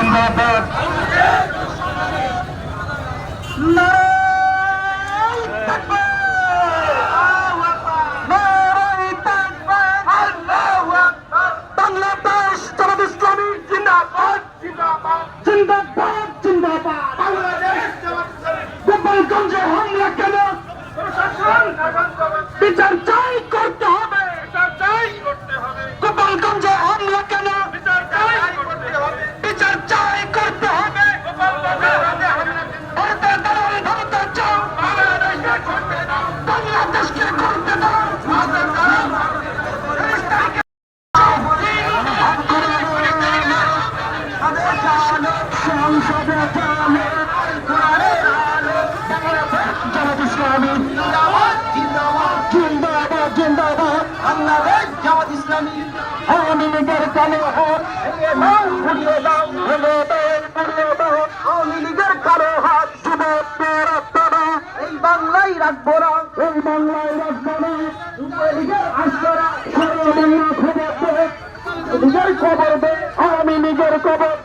জিন্দাবাদ। বাংলাদেশ জামাত ইসলামী জিন্দাবাদ জিন্দাবাদ জিন্দাবাদ জিন্দাবাদ। গোপালগঞ্জে হামলা কেন? বিচার চাই করতে হবে, গোপালগঞ্জে হামলা কেন? বিচার চাই করতে হবে। ভারতের দালাল ভারতে চাও, বাংলাদেশকে করতে দাও। সংসদে জামাত ইসলামী জিন্দাবাদ জিন্দাবাদ। বাংলাদেশ জামাত ইসলামী আওয়ামী লীগের কালো হাত ঘুরিয়ে দাও, আওয়ামী লীগের কালো হাত যুবকদের আপনারা এই বাংলায় রাখবো না, এই বাংলায় রাখবো না। যুবলীগের আসরা সারা বাংলা খবর দে, লীগের খবর দে, আওয়ামী লীগের খবর